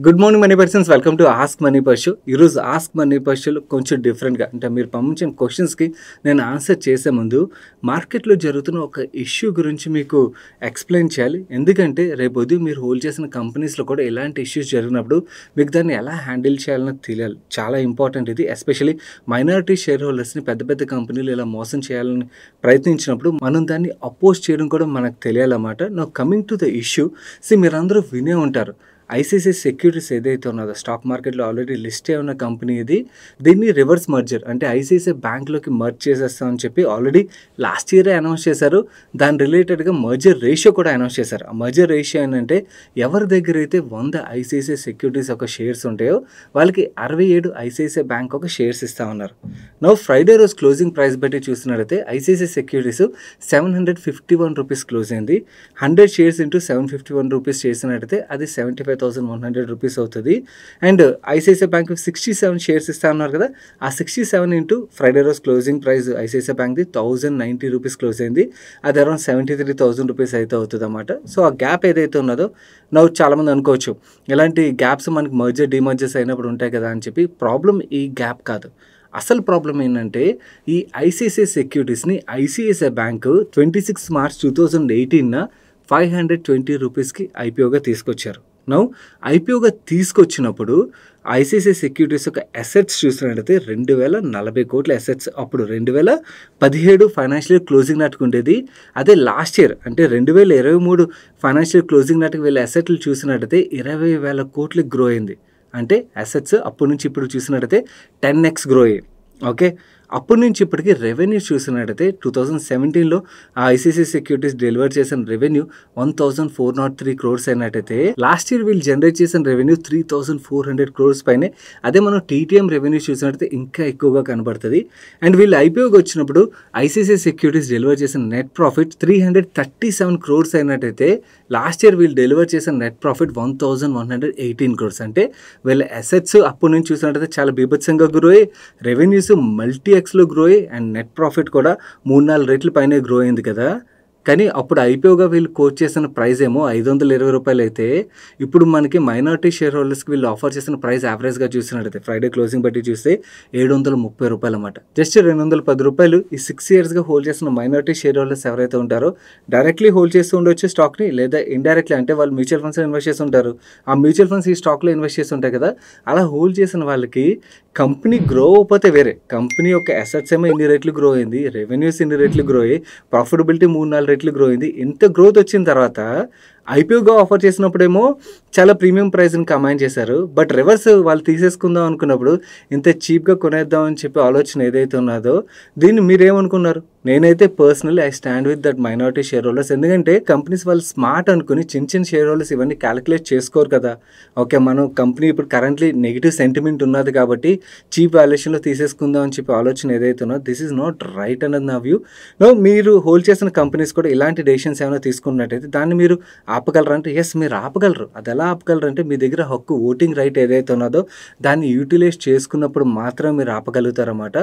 Good morning money persons, welcome to ask money Parshu. ఈరోజు ask money పర్షులో కొంచెం డిఫరెంట్గా అంటే మీరు పంపించిన క్వశ్చన్స్కి నేను ఆన్సర్ చేసే ముందు మార్కెట్లో జరుగుతున్న ఒక ఇష్యూ గురించి మీకు ఎక్స్ప్లెయిన్ చేయాలి. ఎందుకంటే రేపు ఉదయం మీరు హోల్డ్ చేసిన కంపెనీస్లో కూడా ఇలాంటి ఇష్యూస్ జరిగినప్పుడు మీకు దాన్ని ఎలా హ్యాండిల్ చేయాలని తెలియాలి. చాలా ఇంపార్టెంట్ ఇది. ఎస్పెషల్లీ మైనారిటీ షేర్ హోల్డర్స్ని పెద్ద పెద్ద కంపెనీలు ఇలా మోసం చేయాలని ప్రయత్నించినప్పుడు మనం దాన్ని అపోజ్ చేయడం కూడా మనకు తెలియాలన్నమాట. నా కమింగ్ టు ద ఇష్యూ, మీరందరూ వినే ఉంటారు. ఐసిఐసిఐ సెక్యూరిటీస్ ఏదైతే ఉన్నదో స్టాక్ మార్కెట్లో ఆల్రెడీ లిస్ట్ అయి ఉన్న కంపెనీ ఇది. దీన్ని రివర్స్ మర్జర్ అంటే ఐసిఐసిఐ బ్యాంక్లోకి మర్జ్ చేసేస్తామని చెప్పి ఆల్రెడీ లాస్ట్ ఇయరే అనౌన్స్ చేశారు. దాని రిలేటెడ్గా మర్జర్ రేషియో కూడా అనౌన్స్ చేశారు. ఆ మర్జర్ రేషియో ఏంటంటే ఎవరి దగ్గర అయితే 100 ఐసిఐసిఐ సెక్యూరిటీస్ ఒక షేర్స్ ఉంటాయో వాళ్ళకి 67 ఐసిఐసిఐ బ్యాంక్ ఒక షేర్స్ ఇస్తా ఉన్నారు. నో ఫ్రైడే రోజు క్లోజింగ్ ప్రైస్ బట్టి చూసినట్లయితే ఐసిఐసిఐ సెక్యూరిటీస్ 751 రూపీస్ క్లోజ్ అయింది. 100 షేర్స్ ఇంటూ 751 రూపీస్ చేసినట్టయితే అది 75,100 రూపీస్ అవుతుంది. అండ్ ఐసిఐసిఐ బ్యాంక్ 67 షేర్స్ ఇస్తా ఉన్నారు కదా, ఆ 67 ఇంటూ ఫ్రైడే రోజు క్లోజింగ్ ప్రైస్ ఐసిఐసిఐ బ్యాంక్ది 1090 రూపీస్ క్లోజ్ అయింది. అది అరౌండ్ 73,000 రూపీస్ అయితే అవుతుంది అన్నమాట. సో ఆ గ్యాప్ ఏదైతే ఉన్నదో నవ్వు చాలామంది అనుకోవచ్చు ఇలాంటి గ్యాప్స్ మనకి మర్జర్ డిమర్జర్స్ అయినప్పుడు ఉంటాయి కదా అని చెప్పి. ప్రాబ్లం ఈ గ్యాప్ కాదు. అసలు ప్రాబ్లం ఏంటంటే ఈ ఐసిఐసిఐ సెక్యూరిటీస్ని ఐసిఐసిఐ బ్యాంకు 26 మార్చ్ 2018 520 రూపీస్కి ఐపీఓగా తీసుకొచ్చారు. నౌ ఐపీఓగా తీసుకొచ్చినప్పుడు ఐసిఐసిఐ సెక్యూరిటీస్ యొక్క అసెట్స్ చూసినట్టయితే 2040 కోట్ల అసెట్స్ అప్పుడు 2017 ఫైనాన్షియల్ క్లోజింగ్ నాటికి ఉండేది. అదే లాస్ట్ ఇయర్ అంటే 2023 ఫైనాన్షియల్ క్లోజింగ్ నాటికి వీళ్ళ అసెట్లు చూసినట్టయితే 20,000 కోట్లకి గ్రో అయింది. అంటే అసెట్స్ అప్పటి నుంచి ఇప్పుడు చూసినట్టయితే 10x గ్రో అయ్యాయి. ఓకే, అప్పటి నుంచి ఇప్పటికీ రెవెన్యూ చూసినట్టయితే 2017లో ఆ ఐసిఐసిఐ సెక్యూరిటీస్ డెలివర్ చేసిన రెవెన్యూ 1,403 క్రోర్స్ అయినట్టయితే లాస్ట్ ఇయర్ వీళ్ళు జనరేట్ చేసిన రెవెన్యూ 3,400 క్రోర్స్ పైనే. అదే మనం టీటీఎం రెవెన్యూ చూసినట్టయితే ఇంకా ఎక్కువగా కనబడుతుంది. అండ్ వీళ్ళు ఐపీఓకి వచ్చినప్పుడు ఐసిఐసిఐ సెక్యూరిటీస్ డెలివర్ చేసిన నెట్ ప్రాఫిట్ 337 క్రోర్స్ అయినట్టయితే లాస్ట్ ఇయర్ వీళ్ళు డెలివర్ చేసిన నెట్ ప్రాఫిట్ 1,118 క్రోర్స్. అంటే వీళ్ళ అసెట్స్ అప్పటి నుంచి చూసినట్టయితే చాలా బీభత్సంగా గ్రో అయ్యి, రెవెన్యూస్ మల్టీఎక్స్లో గ్రో అయ్యి, అండ్ నెట్ ప్రాఫిట్ కూడా 3-4 రెట్లు పైనే గ్రో అయింది కదా. కానీ అప్పుడు ఐపీఓగా వీళ్ళు కోట్ చేసిన ప్రైస్ ఏమో 520 రూపాయలు అయితే ఇప్పుడు మనకి మైనారిటీ షేర్ హోల్డర్స్కి వీళ్ళు ఆఫర్ చేసిన ప్రైస్ యావరేజ్గా చూసినట్టయితే ఫ్రైడే క్లోజింగ్ బట్టి చూస్తే 730 రూపాయలు అన్నమాట. జస్ట్ 210 రూపాయలు ఈ 6 ఇయర్స్గా హోల్డ్ చేసిన మైనారిటీ షేర్ హోల్డర్స్ ఎవరైతే ఉంటారో డైరెక్ట్లీ హోల్డ్ చేస్తూ ఉండొచ్చు స్టాక్ని, లేదా ఇండైరెక్ట్లీ అంటే వాళ్ళు మ్యూచువల్ ఫండ్స్లో ఇన్వెస్ట్ చేసి ఉంటారు. ఆ మ్యూచువల్ ఫండ్స్ ఈ స్టాక్లో ఇన్వెస్ట్ చేసి ఉంటాయి కదా. అలా హోల్డ్ చేసిన వాళ్ళకి కంపెనీ గ్రో అవ్వకపోతే వేరే, కంపెనీ యొక్క అసెట్స్ ఏమో ఇన్ని రేట్లు గ్రో అయింది, రెవెన్యూస్ ఇన్ని రేట్లు గ్రో అయ్యి, ప్రాఫిటబిలిటీ 3-4 రేట్లు గ్రో అయింది. ఇంత గ్రోత్ వచ్చిన తర్వాత ఐపీఓగా ఆఫర్ చేసినప్పుడేమో చాలా ప్రీమియం ప్రైస్ని కమాండ్ చేశారు. బట్ రివర్స్ వాళ్ళు తీసేసుకుందాం అనుకున్నప్పుడు ఇంత చీప్గా కొనేద్దాం అని చెప్పి ఆలోచన ఏదైతే ఉన్నదో దీన్ని మీరేమనుకున్నారు? నేనైతే personally I stand with that minority share holders. ఎందుకంటే కంపెనీస్ వాళ్ళు స్మార్ట్ అనుకుని చిన్న షేర్ హోల్డర్స్ ఇవన్నీ క్యాలిక్యులేట్ చేసుకోరు కదా. ఓకే, మనం కంపెనీ ఇప్పుడు కరెంట్లీ నెగిటివ్ సెంటిమెంట్ ఉన్నది కాబట్టి చీప్ వాల్యుయేషన్లో తీసేసుకుందాం అని చెప్పి ఆలోచన ఏదైతే ఉన్నదో దిస్ ఈజ్ నాట్ రైట్ అన్నది నా వ్యూ. నో, మీరు హోల్డ్ చేసిన కంపెనీస్ కూడా ఇలాంటి డెసిషన్స్ ఏమైనా తీసుకున్నట్టయితే దాన్ని మీరు ఆపగలరు అంటే ఎస్ మీరు ఆపగలరు. అది ఎలా ఆపగలరు అంటే మీ దగ్గర హక్కు ఓటింగ్ రైట్ ఏదైతే ఉన్నదో దాన్ని యూటిలైజ్ చేసుకున్నప్పుడు మాత్రమే మీరు ఆపగలుగుతారన్నమాట.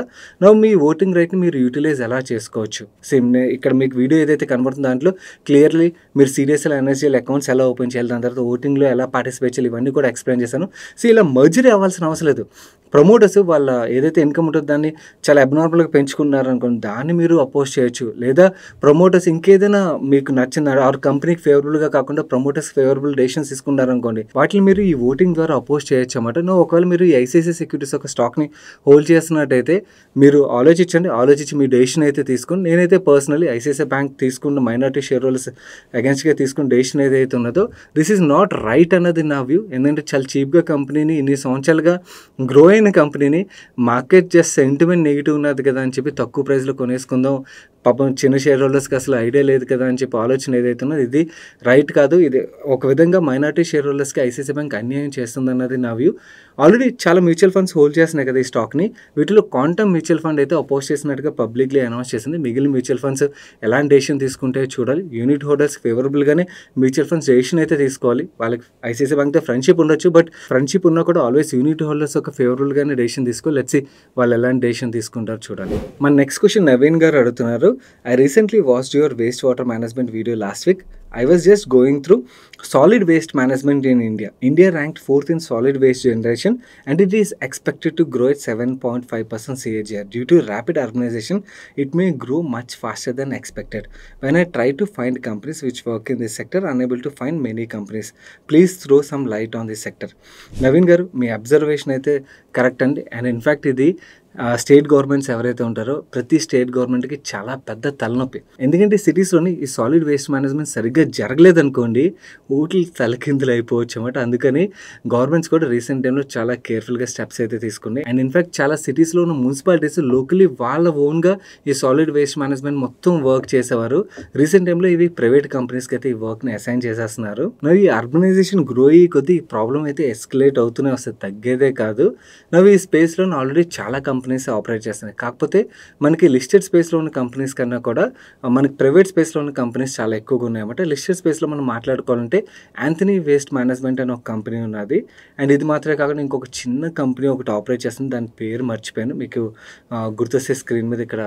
నో, మీ ఓటింగ్ రైట్ని మీరు యూటిలైజ్ ఎలా చేసుకోవచ్చు? సేమ్ ఇక్కడ మీకు వీడియో ఏదైతే కనబడుతుందో దాంట్లో క్లియర్లీ మీరు సిడిఎస్ఎల్ ఎన్ఎస్జిఎల్ అకౌంట్స్ ఎలా ఓపెన్ చేయాలి, దాని తర్వాత ఓటింగ్లో ఎలా పార్టిసిపేట్ చేయాలి, ఇవన్నీ కూడా ఎక్స్ప్లెయిన్ చేశాను. ఇలా మర్జరీ అవ్వాల్సిన అవసరం లేదు. ప్రమోటర్స్ వాళ్ళ ఏదైతే ఇన్కమ్ ఉంటుందో దాన్ని చాలా అబ్నార్మల్గా పెంచుకున్నారనుకోండి, దాన్ని మీరు అపోజ్ చేయొచ్చు. లేదా ప్రమోటర్స్ ఇంకేదైనా మీకు నచ్చిన ఆర్ కంపెనీకి ఫేవరబుల్గా కాకుండా ప్రమోటర్స్ ఫేవరబుల్ డెసిషన్స్ తీసుకున్నారనుకోండి, వాటిని మీరు ఈ ఓటింగ్ ద్వారా అపోజ్ చేయొచ్చు అన్నమాట. ఒకవేళ మీరు ఈ ఐసిఐసిఐ సెక్యూరిటీస్ ఒక స్టాక్ని హోల్డ్ చేస్తున్నట్టయితే మీరు ఆలోచించి మీ డెసిషన్ అయితే తీసుకుని, నేనైతే పర్సనల్లీ ఐసిఐసిఐ బ్యాంక్ తీసుకున్న మైనారిటీ షేర్ హోల్డర్స్ అగెన్స్ట్గా తీసుకున్న డెసిషన్ ఏదైతే ఉన్నదో దిస్ ఈజ్ నాట్ రైట్ అన్నది నా వ్యూ. ఎందుకంటే చాలా చీప్గా కంపెనీని ఇన్ని సంవత్సరాలుగా గ్రో అయిన కంపెనీని మార్కెట్ జస్ట్ సెంటిమెంట్ నెగిటివ్ ఉన్నది కదా అని చెప్పి తక్కువ ప్రైస్లో కొనేసుకుందాం, పాపం చిన్న షేర్ హోల్డర్స్కి అసలు ఐడియా లేదు కదా అని చెప్పి ఆలోచన ఏదైతే ఉన్నదో ఇది రైట్ కాదు. ఇది ఒక విధంగా మైనారిటీ షేర్ హోల్డర్స్కి ఐసిఐసిఐ బ్యాంక్ అన్యాయం చేస్తుంది అన్నది నా వ్యూ. ఆల్రెడీ చాలా మ్యూచువల్ ఫండ్స్ హోల్డ్ చేస్తున్నాయి కదా ఈ స్టాక్ని. వీటిలో క్వాంటమ్ మ్యూచువల్ ఫండ్ అయితే అపోజ్ చేసినట్టుగా పబ్లిక్లీ అనౌన్స్ చేసింది. మిగిలిన మ్యూచువల్ ఫండ్స్ ఎలాంటి డెసిషన్ తీసుకుంటే చూడాలి. యూనిట్ హోల్డర్స్ ఫేవరబుల్గానే మ్యూచువల్ ఫండ్స్ డెసిషన్ అయితే తీసుకోవాలి. వాళ్ళకి ఐసిఐసిఐ బ్యాంక్తో ఫ్రెండ్షిప్ ఉండొచ్చు, బట్ ఫ్రెండ్షిప్ ఉన్నా కూడా ఆల్వేస్ యూనిట్ హోల్డర్స్ ఒక ఫేవరబుల్గానే డెసిషన్ తీసుకోవాలి. లెట్స్ సీ వాళ్ళు ఎలాంటి డెసిషన్ తీసుకుంటారు చూడాలి. మన నెక్స్ట్ క్వశ్చన్ నవీన్ గారు అడుగుతున్నారు. I recently watched your wastewater management video last week. I was just going through solid waste management in India. India ranked 4th in solid waste generation, and it is expected to grow at 7.5% CAGR. Due to rapid urbanization, it may grow much faster than expected. When I try to find companies which work in this sector, unable to find many companies. Please throw some light on this sector. Naveen గారు, మీ observation అయితే correct అండి. And in fact ఇది state governments ఎవరైతే ఉంటారో ప్రతి state గవర్నమెంట్కి చాలా పెద్ద తలనొప్పి. ఎందుకంటే సిటీస్లోని ఈ సాలిడ్ వేస్ట్ మేనేజ్మెంట్ సరిగ్గా జరగలేదనుకోండి, ఊట్లు తలకిందులు అయిపోవచ్చు అన్నమాట. అందుకని గవర్నమెంట్స్ కూడా రీసెంట్ టైంలో చాలా కేర్ఫుల్గా స్టెప్స్ అయితే తీసుకున్నాయి. అండ్ ఇన్ఫ్యాక్ట్ చాలా సిటీస్లో ఉన్న మున్సిపాలిటీస్ లోకలీ వాళ్ళ ఓన్గా ఈ సాలిడ్ వేస్ట్ మేనేజ్మెంట్ మొత్తం వర్క్ చేసేవారు. రీసెంట్ టైంలో ఇవి ప్రైవేట్ కంపెనీస్కి అయితే ఈ వర్క్ని అసైన్ చేసేస్తున్నారు. మరి ఈ అర్బనైజేషన్ గ్రో అయ్యి కొద్దీ ఈ ప్రాబ్లం అయితే ఎస్కలేట్ అవుతూనే వస్తుంది, తగ్గేదే కాదు. నవ్వు ఈ స్పేస్లో ఆల్రెడీ చాలా కంపెనీస్ ఆపరేట్ చేస్తున్నాయి. కాకపోతే మనకి లిస్టెడ్ స్పేస్లో ఉన్న కంపెనీస్ కన్నా కూడా మనకి ప్రైవేట్ స్పేస్లో ఉన్న కంపెనీస్ చాలా ఎక్కువగా ఉన్నాయన్నమాట. లిస్టెడ్ స్పేస్లో మనం మాట్లాడుకోవాలంటే యాంథనీ వేస్ట్ మేనేజ్మెంట్ అనే ఒక కంపెనీ ఉన్నది. అండ్ ఇది మాత్రమే కాకుండా ఇంకొక చిన్న కంపెనీ ఒకటి ఆపరేట్ చేస్తుంది, దాని పేరు మర్చిపోయాను. మీకు గుర్తొస్తే స్క్రీన్ మీద ఇక్కడ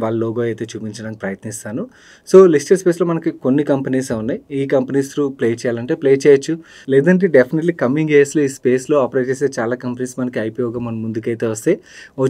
వాళ్ళ లోగో అయితే చూపించడానికి ప్రయత్నిస్తాను. సో లిస్టెడ్ స్పేస్లో మనకి కొన్ని కంపెనీస్ ఉన్నాయి. ఈ కంపెనీస్ త్రూ ప్లే చేయాలంటే ప్లే చేయొచ్చు, లేదంటే డెఫినెట్లీ కమింగ్ ఇయర్స్లో ఈ స్పేస్లో ఆపరేట్ చేసే చాలా కంపెనీస్ మనకి ఐపీఓగా మన ముందుకైతే వస్తాయి.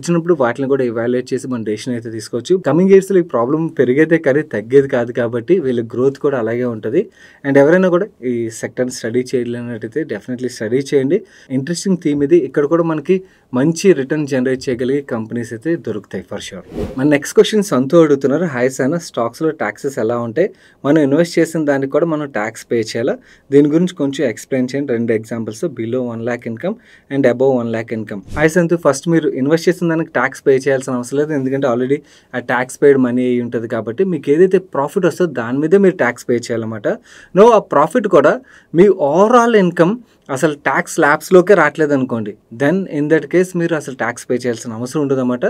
వచ్చినప్పుడు వాటిని కూడా ఇవాల్యుయేట్ చేసి మన డెసిషన్ అయితే తీసుకోవచ్చు. కమింగ్ ఇయర్స్లో ఈ ప్రాబ్లం పెరిగేదే కానీ తగ్గేది కాదు, కాబట్టి వీళ్ళ గ్రోత్ కూడా అలాగే ఉంటుంది. అండ్ ఎవరైనా కూడా ఈ సెక్టర్ని స్టడీ చేయలేనట్టయితే డెఫినెట్లీ స్టడీ చేయండి. ఇంట్రెస్టింగ్ థీమ్ ఇది. ఇక్కడ కూడా మనకి మంచి రిటర్న్ జనరేట్ చేయగలిగే కంపెనీస్ అయితే దొరుకుతాయి ఫర్ షూర్. మన నెక్స్ట్ క్వశ్చన్ సంతో అడుగుతున్నారు. హాయ్ సార్, స్టాక్స్లో ట్యాక్సెస్ ఎలా ఉంటాయి, మనం ఇన్వెస్ట్ చేసిన దానికి కూడా మనం ట్యాక్స్ పే చేయాలా, దీని గురించి కొంచెం ఎక్స్ప్లెయిన్ చేయండి. 2 examples, below 1 lakh income and above 1 lakh income. Hi Santhu, first మీరు ఇన్వెస్ట్ చేసిన దానికి ట్యాక్స్ పే చేయాల్సిన అవసరం లేదు, ఎందుకంటే ఆల్రెడీ ఆ ట్యాక్స్ పేడ్ మనీ అయి ఉంటుంది. కాబట్టి మీకు ఏదైతే ప్రాఫిట్ వస్తుందో దాని మీదే మీరు ట్యాక్స్ పే చేయాలన్నమాట. ఆ ప్రాఫిట్ కూడా మీ ఓవరాల్ ఇన్కమ్ అసలు ట్యాక్స్ ల్యాబ్స్లోకే రావట్లేదు అనుకోండి, దెన్ ఇన్ దట్ కేస్ మీరు అసలు ట్యాక్స్ పే చేయాల్సిన అవసరం ఉండదు అన్నమాట.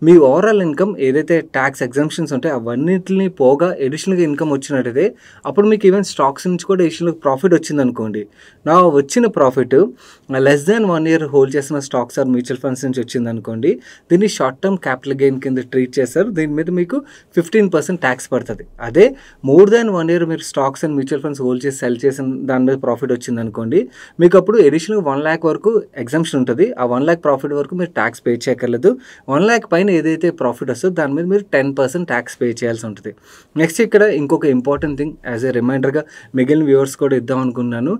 మీ ఓవరాల్ ఇన్కమ్ ఏదైతే ట్యాక్స్ ఎగ్జామ్షన్స్ ఉంటాయో అవన్నిటిని పోగా ఎడిషనల్గా ఇన్కమ్ వచ్చినట్టయితే అప్పుడు మీకు ఈవెన్ స్టాక్స్ నుంచి కూడా ఎడిషనల్ ప్రాఫిట్ వచ్చింది అనుకోండి. వచ్చిన profit less than 1 year hold చేసిన స్టాక్స్ ఆర్ మ్యూచువల్ ఫండ్స్ నుంచి వచ్చింది అనుకోండి, దీన్ని షార్ట్ టర్మ్ క్యాపిటల్ గెయిన్ కింద ట్రీట్ చేస్తారు. దీని మీద మీకు 15% ట్యాక్స్ పడుతుంది. అదే మోర్ దాన్ 1 year మీరు stocks and mutual funds hold చేసి సెల్ చేసిన దాని మీద ప్రాఫిట్ వచ్చింది అనుకోండి, మీకు అప్పుడు ఎడిషనల్ 1 lakh వరకు ఎగ్జామ్షన్ ఉంటుంది. ఆ 1 lakh ప్రాఫిట్ వరకు మీరు ట్యాక్స్ పే చేయక్కర్లేదు. 1 lakh పైన ఏదైతే ప్రాఫిట్ వస్తుందో దాని మీద మీరు 10% ట్యాక్స్ పే చేయాల్సి ఉంటుంది. నెక్స్ట్ ఇక్కడ ఇంకొక ఇంపార్టెంట్ థింగ్ యాజ్ ఏ రిమైండర్గా మిగిలిన వ్యూవర్స్ కూడా ఇద్దాం అనుకున్నాను.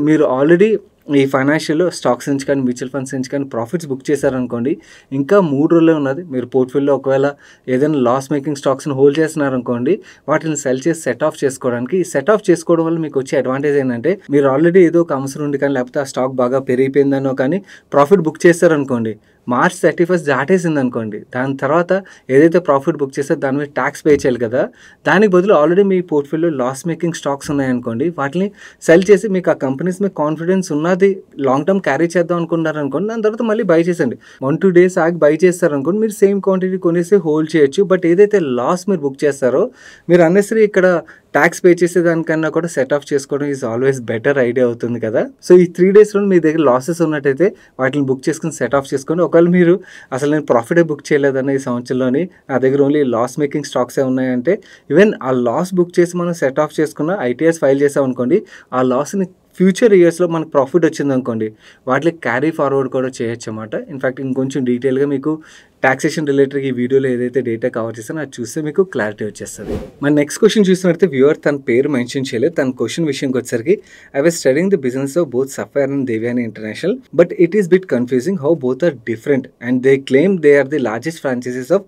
మీరు ఆల్రెడీ ఈ ఫైనాన్షియల్లో స్టాక్స్ నుంచి కానీ మ్యూచువల్ ఫండ్స్ నుంచి కానీ ప్రాఫిట్స్ బుక్ చేశారనుకోండి, ఇంకా 3 రోజులే ఉన్నది. మీరు పోర్ట్ఫోలియోలో ఒకవేళ ఏదైనా లాస్ మేకింగ్ స్టాక్స్ని హోల్డ్ చేస్తున్నారనుకోండి, వాటిని సెల్ చేసి సెట్ ఆఫ్ చేసుకోవడానికి. ఈ సెట్ ఆఫ్ చేసుకోవడం వల్ల మీకు వచ్చే అడ్వాంటేజ్ ఏంటంటే, మీరు ఆల్రెడీ ఏదో ఒక అవసరం ఉండి కానీ లేకపోతే ఆ స్టాక్ బాగా పెరిగిపోయిందనో కానీ ప్రాఫిట్ బుక్ చేశారనుకోండి, March 31st దాటేసింది అనుకోండి, దాని తర్వాత ఏదైతే ప్రాఫిట్ బుక్ చేస్తే దాని మీద ట్యాక్స్ పే చేయాలి కదా, దానికి బదులు ఆల్రెడీ మీ పోర్ట్ఫోలియో లాస్ మేకింగ్ స్టాక్స్ ఉన్నాయనుకోండి, వాటిని సెల్ చేసి మీకు ఆ కంపెనీస్ మీద కాన్ఫిడెన్స్ ఉన్నది లాంగ్ టర్మ్ క్యారీ చేద్దాం అనుకున్నారనుకోండి, దాని తర్వాత మళ్ళీ బై చేసండి. 1-2 days ఆగి బై చేస్తారనుకోండి, మీరు సేమ్ క్వాంటిటీ కొనేసి హోల్డ్ చేయొచ్చు. బట్ ఏదైతే లాస్ మీరు బుక్ చేస్తారో, మీరు అన్నెసరీ ఇక్కడ ట్యాక్స్ పే చేసేదానికన్నా కూడా సెట్ ఆఫ్ చేసుకోవడం ఈజ్ ఆల్వేస్ బెటర్ ఐడియా అవుతుంది కదా. సో ఈ 3 daysలో మీ దగ్గర లాసెస్ ఉన్నట్టయితే వాటిని బుక్ చేసుకుని సెట్ ఆఫ్ చేసుకోండి. ఒకవేళ మీరు అసలు నేను ప్రాఫిటే బుక్ చేయలేదన్న ఈ సంవత్సరంలోని నా దగ్గర ఓన్లీ లాస్ మేకింగ్ స్టాక్సే ఉన్నాయంటే, ఈవెన్ ఆ లాస్ బుక్ చేసి మనం సెట్ ఆఫ్ చేసుకున్న ఐటీఎస్ ఫైల్ చేసాం అనుకోండి, ఆ లాస్ని ఫ్యూచర్ ఇయర్స్లో మనకు ప్రాఫిట్ వచ్చిందనుకోండి, వాటికి క్యారీ ఫార్వర్డ్ కూడా చేయొచ్చు అన్నమాట. ఇన్ఫ్యాక్ట్ ఇంకొంచెం డీటెయిల్గా మీకు టాక్సేషన్ రిలేటెడ్ ఈ వీడియోలో ఏదైతే డేటా కవర్ చేస్తానో అది చూస్తే మీకు క్లారిటీ వచ్చేస్తుంది. మన నెక్స్ట్ క్వశ్చన్ చూసినట్లయితే వ్యూవర్ తన పేరు మెన్షన్ చేయలేదు. తన క్వశ్చన్ విషయంకి వచ్చేసరికి, I was studying the business of both Sapphire and Devyani International, but it is bit confusing how both are different and they claim they are the largest franchisees of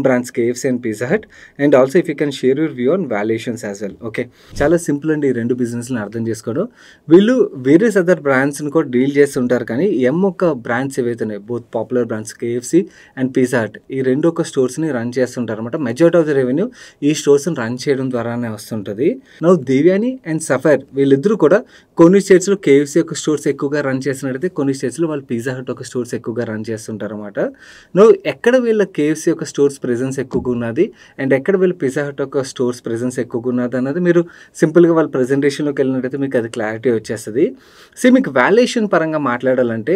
brands KFC and Pizza Hut, and also if you can share your view on valuations as well. Okay, చాలా simple అండి ఈ రెండు బిజినెస్ని అర్థం చేసుకోవడం. వీళ్ళు various other బ్రాండ్స్ని కూడా deal చేస్తుంటారు, కానీ ఒక బ్రాండ్స్ ఏవైతే ఉన్నాయి, both popular brands KFC and Pizza Hut, ఈ రెండు ఒక స్టోర్స్ని రన్ చేస్తుంటారు అనమాట. మెజారిటీ ఆఫ్ ద రెవెన్యూ ఈ స్టోర్స్ని రన్ చేయడం ద్వారానే వస్తుంటుంది. నౌ దేవ్యాని అండ్ సఫైర్ వీళ్ళిద్దరూ కూడా కొన్ని స్టేట్స్లో KFC ఒక స్టోర్స్ ఎక్కువగా రన్ చేసినట్టయితే, కొన్ని స్టేట్స్లో వాళ్ళు పిజ్జా హట్ ఒక స్టోర్స్ ఎక్కువగా రన్ చేస్తుంటారు అనమాట. ఎక్కడ వీళ్ళ KFC ఒక స్టోర్స్ ప్రెజెన్స్ ఎక్కువగా ఉన్నది అండ్ ఎక్కడ వీళ్ళ పిజ్జా హట్ ఒక స్టోర్స్ ప్రెజెన్స్ ఎక్కువగా ఉన్నది అన్నది మీరు సింపుల్గా వాళ్ళ ప్రెజెంటేషన్లోకి వెళ్ళినట్టయితే మీకు అది క్లారిటీ వచ్చేస్తుంది. మీకు వాల్యుయేషన్ పరంగా మాట్లాడాలంటే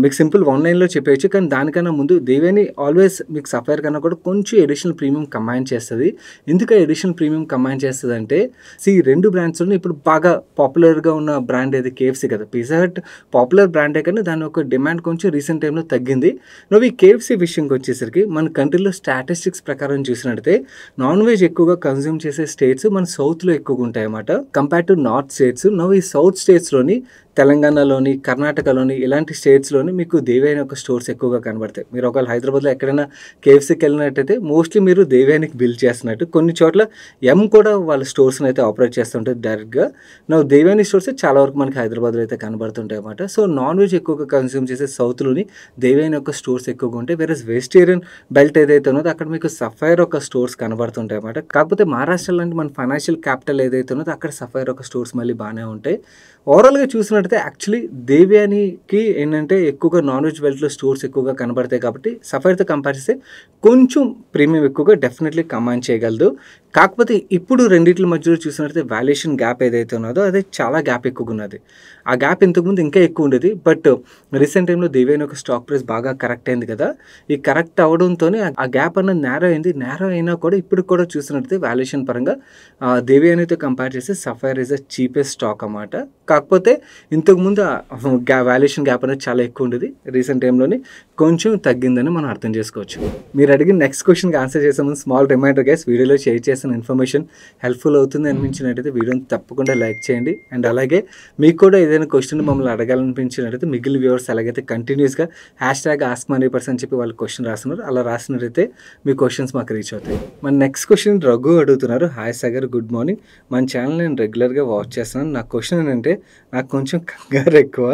మీకు సింపుల్ 1 lineలో చెప్పేయచ్చు, కానీ దానికన్నా ముందు దేవ్యాని దేవ్యాని ఆల్వేస్ మీకు సఫైర్ కన్నా కూడా కొంచెం ఎడిషనల్ ప్రీమియం కంబైన్ చేస్తుంది. ఎందుకు ఎడిషనల్ ప్రీమియం కంబైన్ చేస్తుంది అంటే ఈ 2 బ్రాండ్స్లో ఇప్పుడు బాగా పాపులర్గా ఉన్న బ్రాండ్ ఏది కేఎఫ్సీ కదా. పిజ్జా హట్ పాపులర్ బ్రాండే కానీ దాని ఒక డిమాండ్ కొంచెం రీసెంట్ టైంలో తగ్గింది. నువ్వు ఈ కేఎఫ్సీ విషయంకి వచ్చేసరికి మన కంట్రీలో స్టాటిస్టిక్స్ ప్రకారం చూసినట్టయితే నాన్ వెజ్ ఎక్కువగా కన్జ్యూమ్ చేసే స్టేట్స్ మన సౌత్లో ఎక్కువగా ఉంటాయి అన్నమాట కంపేర్ టు నార్త్ స్టేట్స్. నువ్వు ఈ సౌత్ స్టేట్స్లోని తెలంగాణలోని, కర్ణాటకలోని ఇలాంటి స్టేట్స్లోని మీకు దేవ్యాని యొక్క స్టోర్స్ ఎక్కువగా కనబడతాయి. మీరు ఒకవేళ హైదరాబాద్లో ఎక్కడైనా కేఎఫ్సీకి వెళ్ళినట్టయితే మోస్ట్లీ మీరు దేవ్యానికి బిల్ చేస్తున్నట్టు. కొన్ని చోట్ల కూడా వాళ్ళ స్టోర్స్ని అయితే ఆపరేట్ చేస్తుంటారు డైరెక్ట్గా. దేవ్యాని స్టోర్స్ చాలా వరకు మనకి హైదరాబాద్లో అయితే కనబడుతుంటాయి అన్నమాట. సో నాన్ వెజ్ ఎక్కువగా కన్స్యూమ్ చేసే సౌత్లోని దేవ్యాని యొక్క స్టోర్స్ ఎక్కువగా ఉంటాయి. వేరే వెజిటేరియన్ బెల్ట్ ఏదైతే ఉన్నదో అక్కడ మీకు సఫైర్ ఒక స్టోర్స్ కనబడుతుంటాయి అన్నమాట. కాకపోతే మహారాష్ట్ర లాంటి మన ఫైనాన్షియల్ క్యాపిటల్ ఏదైతే ఉన్నదో అక్కడ సఫైర్ ఒక స్టోర్స్ మళ్ళీ బాగానే ఉంటాయి. ఓవరాల్గా చూసినట్టయితే యాక్చువల్లీ దేవ్యానికి ఏంటంటే ఎక్కువగా నాన్ వెజ్ బెల్ట్లో స్టోర్స్ ఎక్కువగా కనబడతాయి కాబట్టి సఫైర్తో కంపేర్ చేస్తే కొంచెం ప్రీమియం ఎక్కువగా డెఫినెట్లీ కమాండ్ చేయగలదు. కాకపోతే ఇప్పుడు రెండింటి మధ్యలో చూసినట్టయితే వాల్యుయేషన్ గ్యాప్ ఏదైతే ఉన్నదో అదే చాలా గ్యాప్ ఎక్కువగా ఉన్నది. ఆ గ్యాప్ ఇంతకుముందు ఇంకా ఎక్కువ ఉండేది. బట్ రీసెంట్ టైంలో దేవ్యాని ఒక స్టాక్ ప్రైస్ బాగా కరెక్ట్ అయింది కదా. ఈ కరెక్ట్ అవడంతోనే ఆ గ్యాప్ అన్నది నేరో అయింది. నేరో అయినా కూడా ఇప్పుడు కూడా చూసినట్టయితే వాల్యుయేషన్ పరంగా దేవ్యానితో కంపేర్ చేస్తే sapphire is the cheapest stock అన్నమాట. కాకపోతే ఇంతకుముందు వాల్యుయేషన్ గ్యాప్ అనేది చాలా ఎక్కువ ఉండేది. రీసెంట్ టైంలోని కొంచెం తగ్గిందని మనం అర్థం చేసుకోవచ్చు. మీరు అడిగిన నెక్స్ట్ క్వశ్చన్కి ఆన్సర్ చేసే ముందు స్మాల్ రిమైండర్ గైస్, వీడియోలో షేర్ చేసిన ఇన్ఫర్మేషన్ హెల్ప్ఫుల్ అవుతుంది అనిపించినట్టయితే వీడియోని తప్పకుండా లైక్ చేయండి. అండ్ అలాగే మీకు కూడా ఏదైనా క్వశ్చన్ మమ్మల్ని అడగాలనిపించినట్టయితే మిగిలిన వ్యూవర్స్ అలాగైతే కంటిన్యూస్గా #AskMoneyPerson అని చెప్పి వాళ్ళు క్వశ్చన్ రాస్తున్నారు. అలా రాసినట్టయితే మీ క్వశ్చన్స్ మాకు రీచ్ అవుతాయి. మన నెక్స్ట్ క్వశ్చన్ రఘు అడుగుతున్నారు. Hi Sagar, good morning. మన ఛానల్ నేను రెగ్యులర్గా వాచ్ చేస్తున్నాను. నా క్వశ్చన్ ఏంటంటే నాకు కొంచెం కంగారు ఎక్కువ.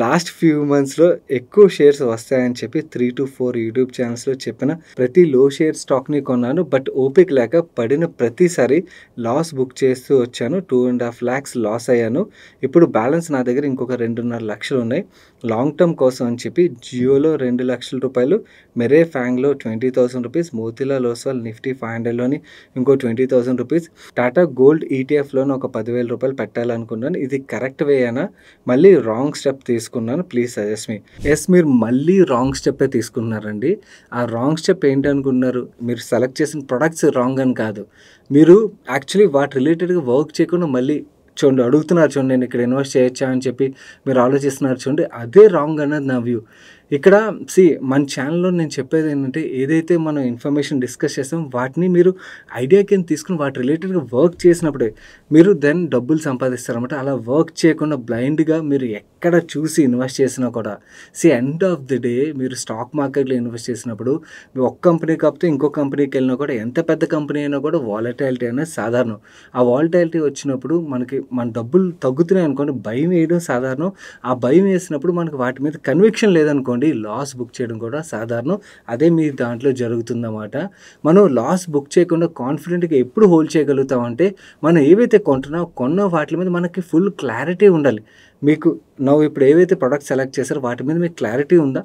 లాస్ట్ ఫ్యూ మంత్స్లో ఎక్కువ షేర్స్ వస్తాయని చెప్పి 3 to 4 యూట్యూబ్ ఛానల్స్లో చెప్పిన ప్రతి లో షేర్ స్టాక్ని కొన్నాను. బట్ ఓపిక లేక పడిన ప్రతిసారి లాస్ బుక్ చేస్తూ వచ్చాను. 2.5 lakhs లాస్ అయ్యాను. ఇప్పుడు బ్యాలెన్స్ నా దగ్గర ఇంకొక 2.5 లక్షలు ఉన్నాయి. లాంగ్ టర్మ్ కోసం అని చెప్పి జియోలో 2 లక్షల రూపాయలు, Mare ఫ్యాంగ్లో 20,000 rupees, Motilal Oswal Nifty 500లోని ఇంకో 20,000 రూపీస్, టాటా గోల్డ్ ఈటీఎఫ్లోని ఒక 10,000 రూపాయలు పెట్టాలనుకున్నాను. ఇది కరెక్ట్ వేయానా, మళ్ళీ రాంగ్ స్టెప్ తీసుకున్నాను, ప్లీజ్ సజెస్ట్ మీ. ఎస్, మీరు మళ్ళీ రాంగ్ స్టెప్పే తీసుకున్నారండి. ఆ రాంగ్ స్టెప్ ఏంటనుకున్నారు? మీరు సెలెక్ట్ చేసిన ప్రొడక్ట్స్ రాంగ్ అని కాదు. మీరు యాక్చువల్లీ వాటి రిలేటెడ్గా వర్క్ చేయకుండా మళ్ళీ చూడండి అడుగుతున్నారు, చూడండి నేను ఇక్కడ ఇన్వెస్ట్ చేయొచ్చా అని చెప్పి మీరు ఆలోచిస్తున్నారు చూడండి, అదే రాంగ్ అన్నది నా వ్యూ. ఇక్కడ మన ఛానల్లో నేను చెప్పేది ఏంటంటే ఏదైతే మనం ఇన్ఫర్మేషన్ డిస్కస్ చేస్తాం వాటిని మీరు ఐడియా కింద తీసుకుని వాటి రిలేటెడ్గా వర్క్ చేసినప్పుడే మీరు దెన్ డబ్బులు సంపాదిస్తారన్నమాట. అలా వర్క్ చేయకుండా బ్లైండ్గా మీరు ఎక్కడ చూసి ఇన్వెస్ట్ చేసినా కూడా ఎండ్ ఆఫ్ ది డే మీరు స్టాక్ మార్కెట్లో ఇన్వెస్ట్ చేసినప్పుడు మీరు ఒక కంపెనీ కాకపోతే ఇంకో కంపెనీకి వెళ్ళినా కూడా ఎంత పెద్ద కంపెనీ అయినా కూడా వాలటాలిటీ అనేది సాధారణం. ఆ వాలటాలిటీ వచ్చినప్పుడు మన డబ్బులు తగ్గుతున్నాయి అనుకోండి, భయం వేయడం సాధారణం. ఆ భయం వేసినప్పుడు మనకు వాటి మీద కన్విక్షన్ లేదనుకోండి, లాస్ బుక్ చేయడం కూడా సాధారణం. అదే మీ దాంట్లో జరుగుతుందన్నమాట. మనం లాస్ బుక్ చేయకుండా కాన్ఫిడెంట్గా ఎప్పుడు హోల్డ్ చేయగలుగుతామంటే మనం ఏవైతే కొన్న వాటి మీద మనకి ఫుల్ క్లారిటీ ఉండాలి. మీకు ఇప్పుడు ఏవైతే ప్రొడక్ట్స్ సెలెక్ట్ చేశారో వాటి మీద మీకు క్లారిటీ ఉందా?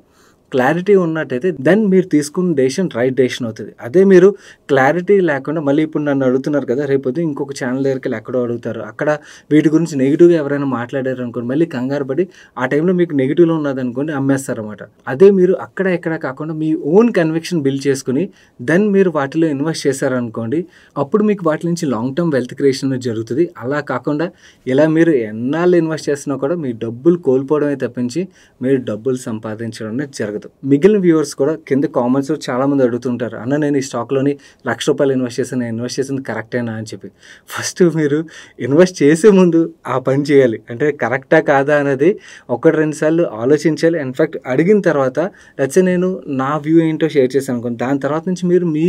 క్లారిటీ ఉన్నట్టయితే దెన్ మీరు తీసుకున్న డెసిషన్ రైట్ డెసిషన్ అవుతుంది. అదే మీరు క్లారిటీ లేకుండా మళ్ళీ ఇప్పుడు నన్ను అడుగుతున్నారు కదా, రేపొద్దు ఇంకొక ఛానల్ దగ్గరికి వెళ్ళి ఎక్కడో అడుగుతారు, అక్కడ వీటి గురించి నెగిటివ్గా ఎవరైనా మాట్లాడారు అనుకోండి, మళ్ళీ కంగారు పడి ఆ టైంలో మీకు నెగిటివ్లో ఉన్నదనుకోండి అమ్మేస్తారన్నమాట. అదే మీరు అక్కడ ఎక్కడ కాకుండా మీ ఓన్ కన్విక్షన్ బిల్డ్ చేసుకుని దెన్ మీరు వాటిలో ఇన్వెస్ట్ చేశారనుకోండి, అప్పుడు మీకు వాటి నుంచి లాంగ్ టర్మ్ వెల్త్ క్రియేషన్ జరుగుతుంది. అలా కాకుండా ఇలా మీరు ఎన్నాళ్ళు ఇన్వెస్ట్ చేసినా కూడా మీ డబ్బులు కోల్పోవడమే తప్పించి మీరు డబ్బులు సంపాదించడం అనేది జరగదు. మిగిలిన వ్యూవర్స్ కూడా కింద కామెంట్స్లో చాలామంది అడుగుతుంటారు, అన్న నేను ఈ స్టాక్లోని ₹1,00,000 ఇన్వెస్ట్ చేశాను, నేను ఇన్వెస్ట్ చేసింది కరెక్టేనా అని చెప్పి. ఫస్ట్ మీరు ఇన్వెస్ట్ చేసే ముందు ఆ పని చేయాలి. అంటే కరెక్టా కాదా అనేది 1-2 సార్లు ఆలోచించాలి. ఇన్ఫ్యాక్ట్ అడిగిన తర్వాత లెట్స్ సే నేను నా వ్యూ ఏంటో షేర్ చేశాను అనుకోండి, దాని తర్వాత నుంచి మీరు మీ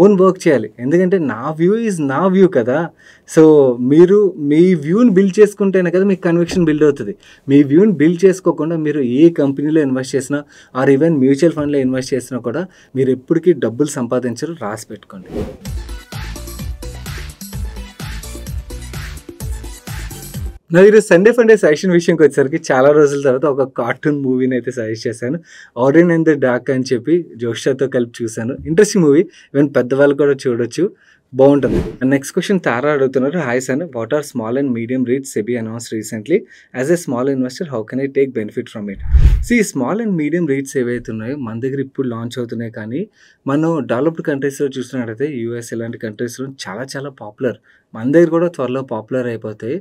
ఓన్ వర్క్ చేయాలి. ఎందుకంటే నా వ్యూ ఈజ్ నా వ్యూ కదా. సో మీరు మీ వ్యూని బిల్డ్ చేసుకుంటేనే కదా మీకు కన్విక్షన్ బిల్డ్ అవుతుంది. మీ వ్యూని బిల్డ్ చేసుకోకుండా మీరు ఏ కంపెనీలో ఇన్వెస్ట్ చేసినా ఆర్ ఈవెన్ మ్యూచువల్ ఫండ్లో ఇన్వెస్ట్ చేసినా కూడా మీరు ఎప్పటికీ డబ్బులు సంపాదించరు, రాసి పెట్టుకోండి. ఈరోజు సండే ఫండే సజెషన్ విషయంకి వచ్చేసరికి చాలా రోజుల తర్వాత ఒక కార్టూన్ మూవీని అయితే సజెస్ట్ చేశాను. ఆరెన్ అండ్ ద డార్క్ అని చెప్పి జోషాతో కలిపి చూశాను. ఇంట్రెస్టింగ్ మూవీ, ఈవెన్ పెద్దవాళ్ళు కూడా చూడొచ్చు. బాగుంటుంది. నెక్స్ట్ క్వశ్చన్ తారా అడుగుతున్నారు. Hi son, what are small and medium REITs SEBI announce recently? As a small investor how can I take benefit from it? Small and medium REITs ఏవైతే ఉన్నాయో మన దగ్గర ఇప్పుడు లాంచ్ అవుతున్నాయి, కానీ మనం డెవలప్డ్ కంట్రీస్లో చూసినట్టయితే యూఎస్ ఇలాంటి కంట్రీస్లో చాలా చాలా పాపులర్. మన దగ్గర కూడా త్వరలో పాపులర్ అయిపోతాయి.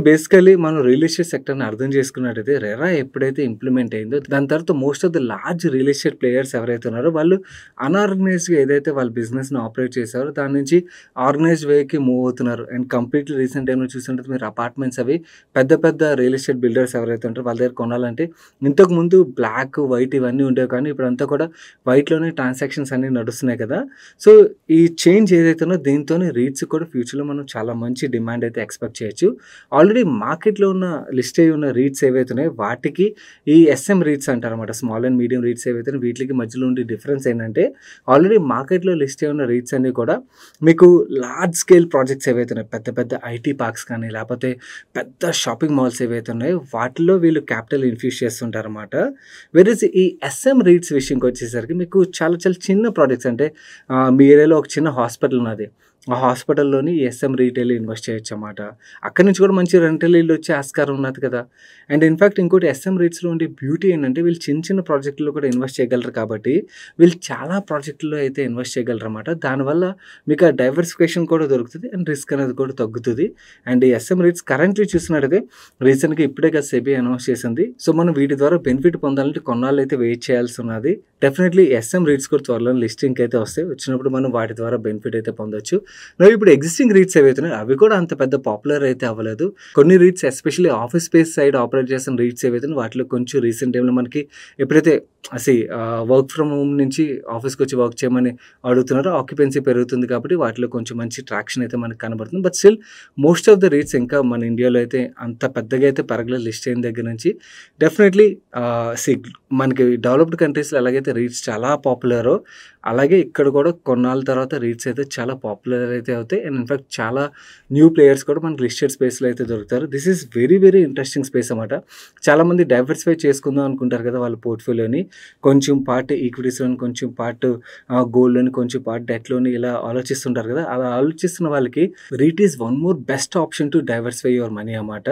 బేసికలీ మనం రియల్ ఎస్టేట్ సెక్టర్ని అర్థం చేసుకున్నట్టయితే రెరా ఎప్పుడైతే ఇంప్లిమెంట్ అయిందో దాని తర్వాత most of the large real estate players ఎవరైతే ఉన్నారో వాళ్ళు అన్ఆర్గనైజ్డ్గా ఏదైతే వాళ్ళ బిజినెస్ని ఆపరేట్ చేశారో దాని నుంచి ఆర్గనైజ్డ్ వేకి మూవ్ అవుతున్నారు. అండ్ కంప్లీట్లీ రీసెంట్ టైంలో చూస్తుంటే మీరు అపార్ట్మెంట్స్ అవి పెద్ద పెద్ద రియల్ ఎస్టేట్ బిల్డర్స్ ఎవరైతే ఉంటారో వాళ్ళ దగ్గర కొనాలంటే ఇంతకుముందు బ్లాక్ వైట్ ఇవన్నీ ఉండేవి, కానీ ఇప్పుడంతా కూడా వైట్లోనే ట్రాన్సాక్షన్స్ అన్నీ నడుస్తున్నాయి కదా. సో ఈ చేంజ్ ఏదైతే ఉందో దీంతోనే రీట్స్ కూడా ఫ్యూచర్లో మనం చాలా మంచి డిమాండ్ అయితే ఎక్స్పెక్ట్ చేయొచ్చు. ఆల్రెడీ మార్కెట్లో ఉన్న లిస్ట్ అయి ఉన్న రీట్స్ ఏవైతే ఉన్నాయో వాటికి ఈ ఎస్ఎం రీట్స్ అంటారన్నమాట, స్మాల్ అండ్ మీడియం రీట్స్ ఏవైతే వీటికి మధ్యలో ఉండే డిఫరెన్స్ ఏంటంటే ఆల్రెడీ మార్కెట్లో లిస్ట్ అయి ఉన్న రీట్స్ అన్నీ కూడా మీకు లార్జ్ స్కేల్ ప్రాజెక్ట్స్ ఏవైతే ఉన్నాయో పెద్ద పెద్ద ఐటీ పార్క్స్ కానీ లేకపోతే పెద్ద షాపింగ్ మాల్స్ ఏవైతే ఉన్నాయో వాటిలో వీళ్ళు క్యాపిటల్ ఇన్ఫ్యూజ్ చేస్తుంటారన్నమాట. వెరీస్ ఈ ఎస్ఎం రీట్స్ విషయంకి వచ్చేసరికి మీకు చాలా చాలా చిన్న ప్రాజెక్ట్స్, అంటే మీ ఏరియాలో ఒక చిన్న హాస్పిటల్ ఉన్నది, ఆ హాస్పిటల్లోని ఎస్ఎం రీటైల్ ఇన్వెస్ట్ చేయొచ్చు అన్నమాట. అక్కడి నుంచి కూడా మంచి రెంటల్ ఇల్లు వచ్చే ఆస్కారం ఉన్నది కదా. అండ్ ఇన్ఫ్యాక్ట్ ఇంకోటి ఎస్ఎం రీట్స్లో ఉండే బ్యూటీ ఏంటంటే వీళ్ళు చిన్న చిన్న ప్రాజెక్టుల్లో కూడా ఇన్వెస్ట్ చేయగలరు, కాబట్టి వీళ్ళు చాలా ప్రాజెక్టుల్లో అయితే ఇన్వెస్ట్ చేయగలరు అన్నమాట. దానివల్ల మీకు ఆ డైవర్సిఫికేషన్ కూడా దొరుకుతుంది అండ్ రిస్క్ అనేది కూడా తగ్గుతుంది. అండ్ ఈ ఎస్ఎం రీట్స్ కరెంట్లీ చూసినట్టయితే రీసెంట్గా ఇప్పుడే కదా సెబీ అనౌన్స్ చేసింది. సో మనం వీటి ద్వారా బెనిఫిట్ పొందాలంటే కొన్నాళ్ళు అయితే వెయిట్ చేయాల్సి ఉన్నది. డెఫినెట్లీ ఎస్ఎం రీట్స్ కూడా త్వరలో లిస్టింగ్కి అయితే వస్తాయి, వచ్చినప్పుడు మనం వాటి ద్వారా బెనిఫిట్ అయితే పొందొచ్చు. ఇప్పుడు ఎగ్జిస్టింగ్ రీట్స్ ఏవైతే ఉన్నాయో అవి కూడా అంత పెద్ద పాపులర్ అయితే అవ్వలేదు. కొన్ని REITs especially office space side operate చేస్తున్న రీట్స్ ఏవైతే వాటిలో కొంచెం రీసెంట్ టైంలో మనకి ఎప్పుడైతే వర్క్ ఫ్రమ్ హోమ్ నుంచి ఆఫీస్కి వచ్చి వర్క్ చేయమని అడుగుతున్నారో ఆక్యుపెన్సీ పెరుగుతుంది, కాబట్టి వాటిలో కొంచెం మంచి ట్రాక్షన్ అయితే మనకు కనబడుతుంది. But still most of the REITs ఇంకా మన ఇండియాలో అయితే అంత పెద్దగా అయితే పెరగలేదు లిస్ట్ అయిన దగ్గర నుంచి. డెఫినెట్లీ మనకి డెవలప్డ్ కంట్రీస్లో ఎలాగైతే రీట్స్ చాలా పాపులరో అలాగే ఇక్కడ కూడా కొన్నాళ్ళ తర్వాత రీట్స్ అయితే చాలా పాపులర్ అయితే అవుతాయి. అండ్ ఇన్ఫాక్ట్ చాలా న్యూ ప్లేయర్స్ కూడా మనకి లిస్టెడ్ స్పేస్లో అయితే దొరుకుతారు. This is very very interesting space అన్నమాట. చాలామంది డైవర్సిఫై చేసుకుందాం అనుకుంటారు కదా వాళ్ళ పోర్ట్ఫోలియోని, కొంచెం పార్ట్ ఈక్విటీస్లోని, కొంచెం పార్ట్ గోల్డ్లోని, కొంచెం పార్ట్ డెట్లోని ఇలా ఆలోచిస్తుంటారు కదా. అలా ఆలోచిస్తున్న వాళ్ళకి REIT is one more best option to diversify your money అన్నమాట.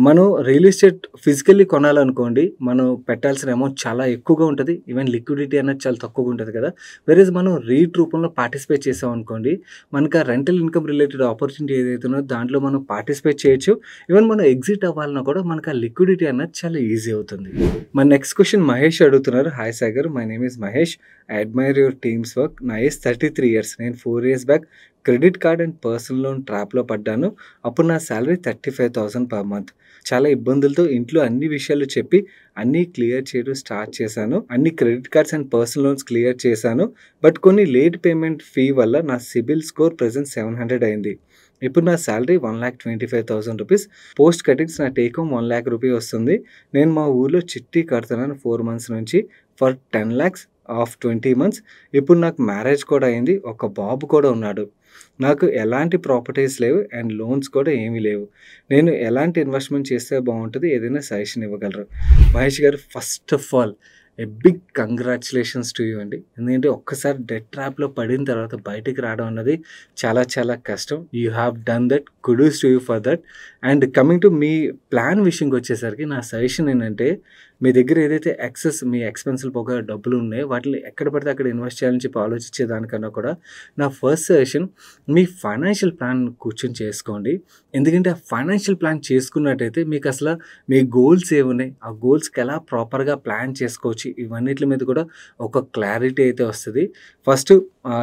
మనం రియల్ ఎస్టేట్ ఫిజికల్లీ కొనాలనుకోండి, మనం పెట్టాల్సిన అమౌంట్ చాలా ఎక్కువగా ఉంటుంది, ఈవెన్ లిక్విడిటీ అనేది చాలా తక్కువగా ఉంటుంది కదా. వెరీస్ మనం రీట్ రూపంలో పార్టిసిపేట్ చేసాం అనుకోండి, మనకు ఆ రెంటల్ ఇన్కమ్ రిలేటెడ్ ఆపర్చునిటీ ఏదైతే ఉన్నదో దాంట్లో మనం పార్టిసిపేట్ చేయొచ్చు. ఈవెన్ మనం ఎగ్జిట్ అవ్వాలన్నా కూడా మనకు ఆ లిక్విడిటీ అన్నది చాలా ఈజీ అవుతుంది. మన నెక్స్ట్ క్వశ్చన్ మహేష్ అడుగుతున్నారు. Hi Sagar, my name is Mahesh, I admire your teams work. నా ఏజ్ 33 years. నేను 4 years back credit card and personal loan ట్రాప్లో పడ్డాను. అప్పుడు నా శాలరీ 35,000 per month. చాలా ఇబ్బందులతో ఇంట్లో అన్ని విషయాలు చెప్పి అన్నీ క్లియర్ చేయడం స్టార్ట్ చేశాను. అన్ని credit cards and personal loans clear చేశాను. బట్ కొన్ని లేట్ పేమెంట్ ఫీ వల్ల నా సిబిల్ స్కోర్ ప్రెజెంట్ 700 అయింది. ఇప్పుడు నా శాలరీ 1,25,000 రూపీస్. పోస్ట్ కటింగ్స్ నా టేక్ హోమ్ 1 lakh రూపీ వస్తుంది. నేను మా ఊర్లో చిట్టి కడుతున్నాను 4 months నుంచి ఫర్ 10 lakhs ఆఫ్ 20 months. ఇప్పుడు నాకు మ్యారేజ్ కూడా అయింది, ఒక బాబు కూడా ఉన్నాడు. నాకు ఎలాంటి ప్రాపర్టీస్ లేవు అండ్ లోన్స్ కూడా ఏమీ లేవు. నేను ఎలాంటి ఇన్వెస్ట్మెంట్ చేస్తే బాగుంటుంది, ఏదైనా సజెషన్ ఇవ్వగలరు? మహేష్ గారు, first of all big congratulations to you అండి. ఎందుకంటే ఒక్కసారి డెట్ ట్రాప్లో పడిన తర్వాత బయటికి రావడం అన్నది చాలా చాలా కష్టం. You have done that, kudos to you for that. And coming to మీ ప్లాన్ విషయంకి వచ్చేసరికి నా సజెషన్ ఏంటంటే, మీ దగ్గర ఏదైతే మీ ఎక్స్పెన్సివ్ పోగా డబ్బులు ఉన్నాయో వాటిని ఎక్కడ పడితే అక్కడ ఇన్వెస్ట్ చేయాలని చెప్పి ఆలోచించే దానికన్నా కూడా నా ఫస్ట్ సజెషన్ మీ ఫైనాన్షియల్ ప్లాన్ కూర్చొని చేసుకోండి. ఎందుకంటే ఆ ఫైనాన్షియల్ ప్లాన్ చేసుకున్నట్టయితే మీకు అసలు మీ గోల్స్ ఏమున్నాయి, ఆ గోల్స్కి ఎలా ప్రాపర్గా ప్లాన్ చేసుకోవచ్చు, ఇవన్నిటి మీద కూడా ఒక క్లారిటీ అయితే వస్తుంది. ఫస్ట్